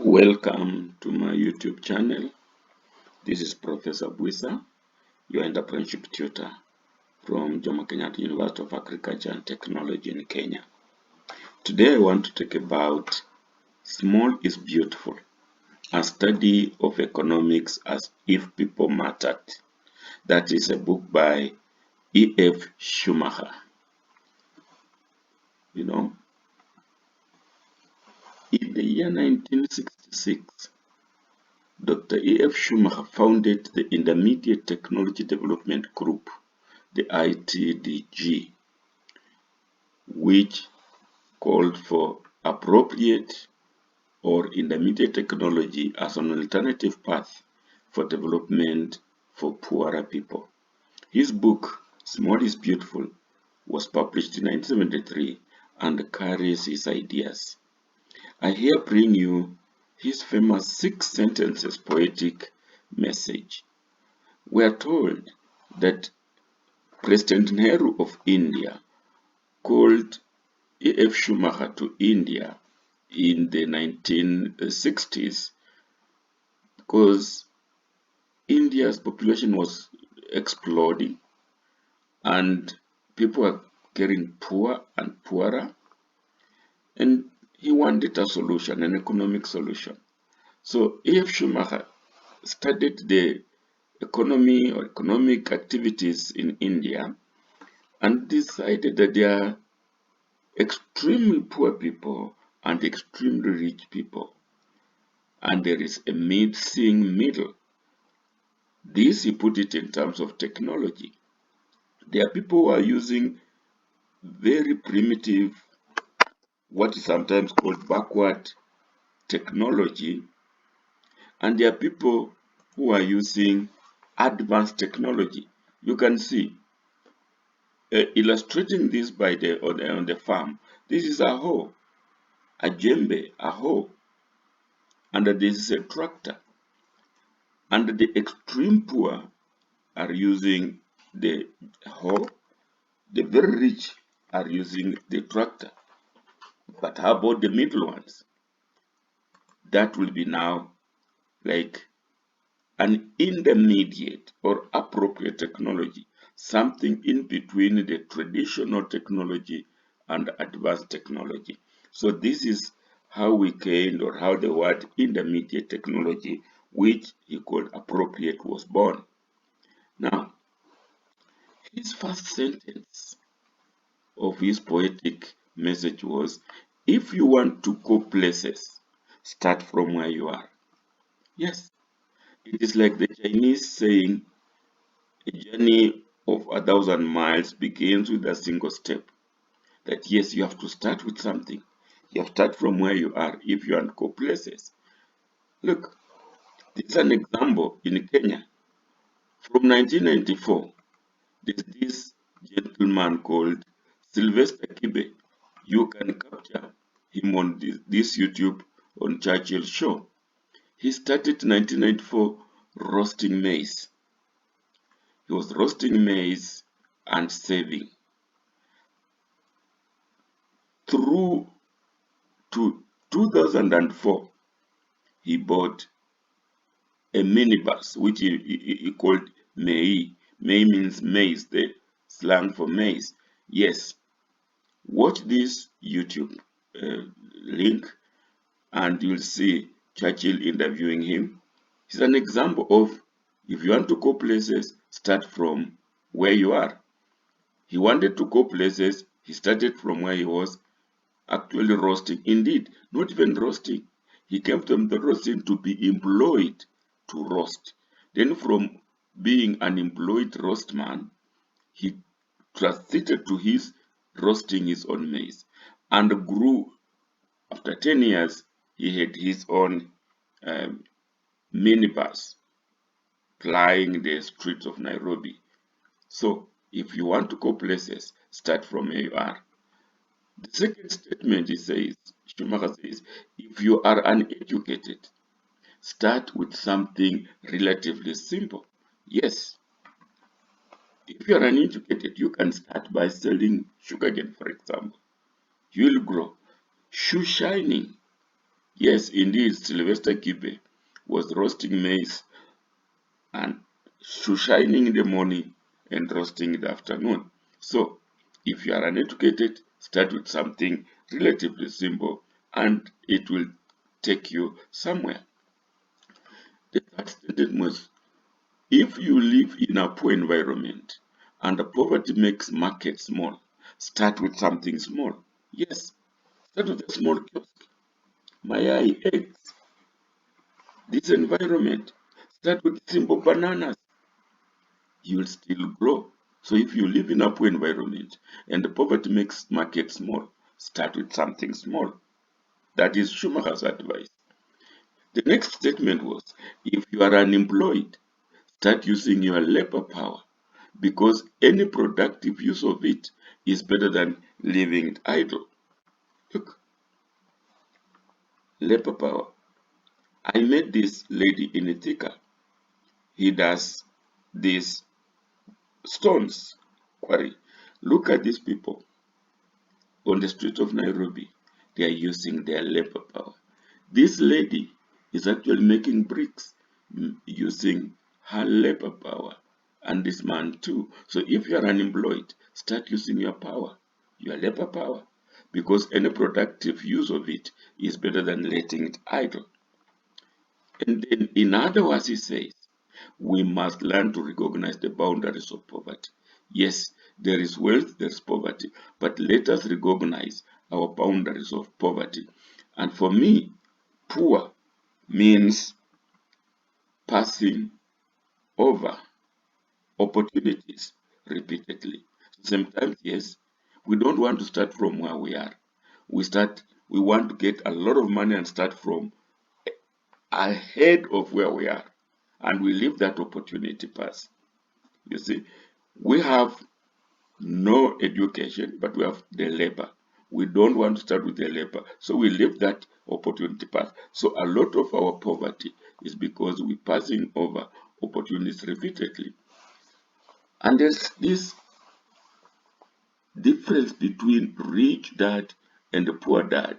Welcome to my YouTube channel. This is Professor Bwisa, your entrepreneurship tutor from Jomo Kenyatta University of Agriculture and Technology in Kenya. Today I want to talk about Small is Beautiful, a study of economics as if people mattered. That is a book by E.F. Schumacher. In the year 1966, Dr. E.F. Schumacher founded the Intermediate Technology Development Group, the ITDG, which called for appropriate or intermediate technology as an alternative path for development for poorer people. His book, Small is Beautiful, was published in 1973 and carries his ideas. I here bring you his famous 6 sentences poetic message. We are told that President Nehru of India called E.F. Schumacher to India in the 1960s because India's population was exploding and people were getting poor and poorer, and he wanted a solution, an economic solution. So E.F. Schumacher studied the economy or economic activities in India and decided that there are extremely poor people and extremely rich people, and there is a missing middle. This he put it in terms of technology. There are people who are using very primitive, what is sometimes called backward technology, and there are people who are using advanced technology. You can see illustrating this by on the farm. This is a hoe, a djembe, a hoe, and this is a tractor. And the extreme poor are using the hoe, the very rich are using the tractor. But how about the middle ones? That will be now like an intermediate or appropriate technology, something in between the traditional technology and advanced technology. So this is how we gained, or how the word intermediate technology, which he called appropriate, was born. Now, his first sentence of his poetic message was, if you want to go places, start from where you are. Yes, it is like the Chinese saying, a journey of 1,000 miles begins with a single step. That yes, you have to start with something. You have to start from where you are if you want to go places. Look, this is an example in Kenya. From 1994, there's this gentleman called Sylvester Kibe. You can capture him on this YouTube on Churchill Show. He started in 1994 roasting maize. He was roasting maize and saving. Through to 2004, he bought a minibus, which he called Mei. Mei means maize, the slang for maize. Yes, watch this YouTube link and you'll see Churchill interviewing him. It's an example of, if you want to go places, start from where you are. He wanted to go places, he started from where he was actually roasting. Indeed, not even roasting. He came from the roasting to be employed to roast. Then from being an employed roastman, he transited to his roasting his own maize and grew. After 10 years, he had his own minibus plying the streets of Nairobi. So, if you want to go places, start from where you are. The second statement he says, Schumacher says, if you are uneducated, start with something relatively simple. Yes, if you are uneducated, you can start by selling sugarcane, for example. You will grow. Shoe shining. Yes, indeed, Sylvester Kibe was roasting maize and shining in the morning and roasting in the afternoon. So, if you are uneducated, start with something relatively simple and it will take you somewhere. The third statement was, if you live in a poor environment and the poverty makes market small, start with something small. Yes, start with a small kiosk. Mayai, eggs, this environment. Start with simple bananas. You will still grow. So if you live in a poor environment and the poverty makes market small, start with something small. That is Schumacher's advice. The next statement was, if you are unemployed, start using your labor power because any productive use of it is better than leaving it idle. Look, labor power. I met this lady in Ithaca. He does these stones quarry. Look at these people on the street of Nairobi. They are using their labor power. This lady is actually making bricks using her labor power, and this man too. So if you are unemployed, start using your power, your labor power, because any productive use of it is better than letting it idle. And then, in other words, he says, we must learn to recognize the boundaries of poverty. Yes, there is wealth, there is poverty, but let us recognize our boundaries of poverty. And for me, poor means passing over opportunities repeatedly. Sometimes, yes, we don't want to start from where we are. We want to get a lot of money and start from ahead of where we are. And we leave that opportunity pass. You see, we have no education, but we have the labor. We don't want to start with the labor, so we leave that opportunity pass. So a lot of our poverty is because we're passing over opportunities repeatedly. And there's this difference between rich dad and the poor dad,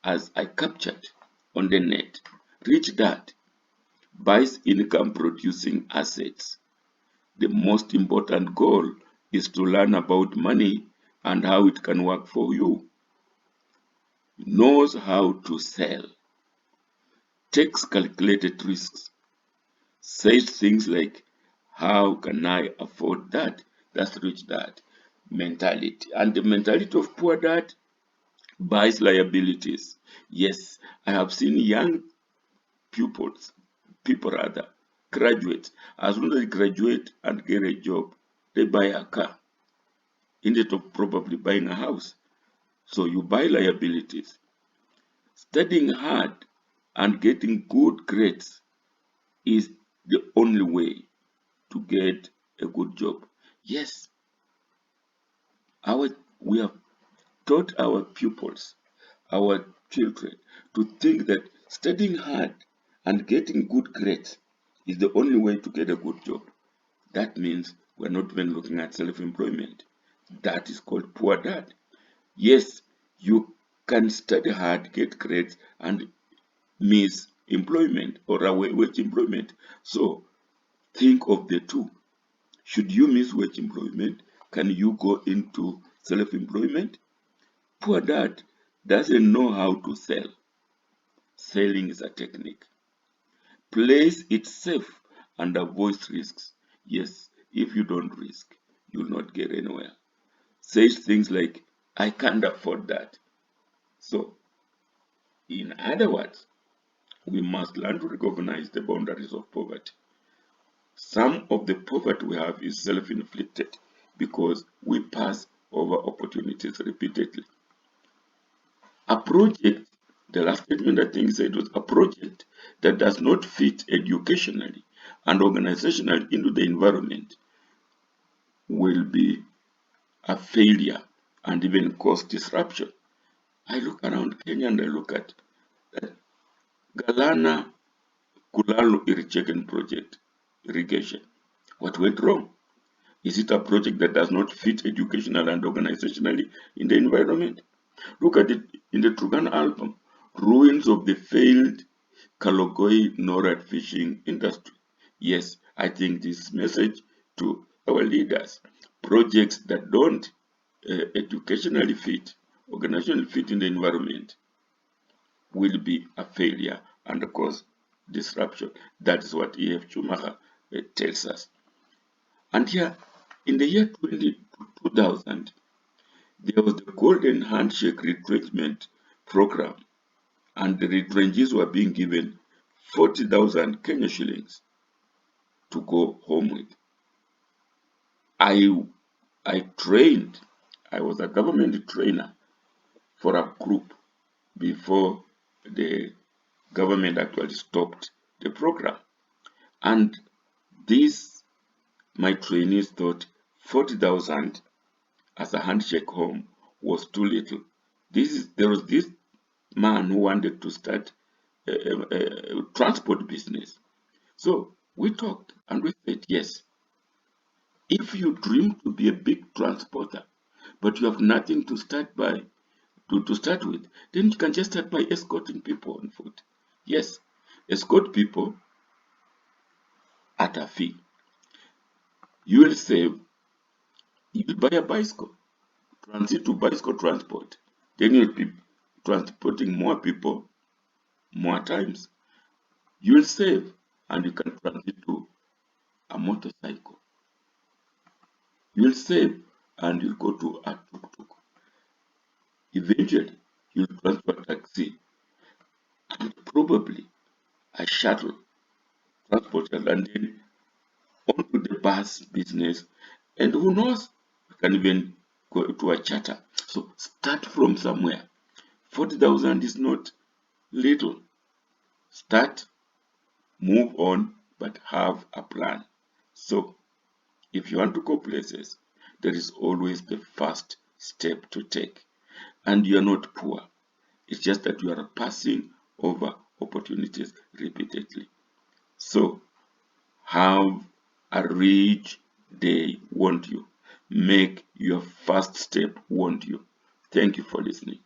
as I captured on the net. Rich dad buys income producing assets. The most important goal is to learn about money and how it can work for you. Knows how to sell, takes calculated risks, says things like, how can I afford that? That's rich dad mentality. And the mentality of poor dad buys liabilities. Yes, I have seen young people rather, graduates. As soon as they graduate and get a job, they buy a car instead of probably buying a house. So you buy liabilities. Studying hard and getting good grades is the only way to get a good job. Yes, we have taught our pupils, our children, to think that studying hard and getting good grades is the only way to get a good job. That means we're not even looking at self-employment. That is called poor dad. Yes, you can study hard, get grades, and miss employment or a wage employment. So think of the two. Should you miss wage employment? Can you go into self-employment? Poor dad doesn't know how to sell. Selling is a technique. Plays it safe and avoids risks. Yes, if you don't risk, you'll not get anywhere. Says things like, I can't afford that. So, in other words, we must learn to recognize the boundaries of poverty. Some of the poverty we have is self-inflicted because we pass over opportunities repeatedly. A project, the last statement I think said was, a project that does not fit educationally and organizationally into the environment will be a failure and even cause disruption. I look around Kenya and I look at that Galana Kulalu irrigation. What went wrong? Is it a project that does not fit educational and organizationally in the environment? Look at it in the Turkana album. ruins of the failed Kalogoi NORAD fishing industry. Yes, I think this message to our leaders, projects that don't educationally fit, organizationally fit in the environment, will be a failure and cause disruption. That is what E.F. Schumacher tells us. And here, in the year 2000, there was the Golden Handshake Retrenchment Program, and the retrenchees were being given 40,000 Kenya shillings to go home with. I trained, I was a government trainer for a group before the government actually stopped the program. And these, my trainees thought 40,000 as a handshake home was too little. There was this man who wanted to start a transport business. So we talked and we said, yes, if you dream to be a big transporter, but you have nothing to start with, then you can just start by escorting people on foot. Yes, escort people at a fee. You will save, you will buy a bicycle, transit to bicycle transport. Then you'll be transporting more people more times. You will save and you can transit to a motorcycle. You will save and you'll go to a tuk-tuk. Eventually, you'll transfer taxi and probably a shuttle transport and then onto the bus business. And who knows, you can even go to a charter. So start from somewhere. 40,000 is not little. Start, move on, but have a plan. So if you want to go places, there is always the first step to take. And you are not poor. It's just that you are passing over opportunities repeatedly. So have a rich day, won't you? Make your first step, won't you? Thank you for listening.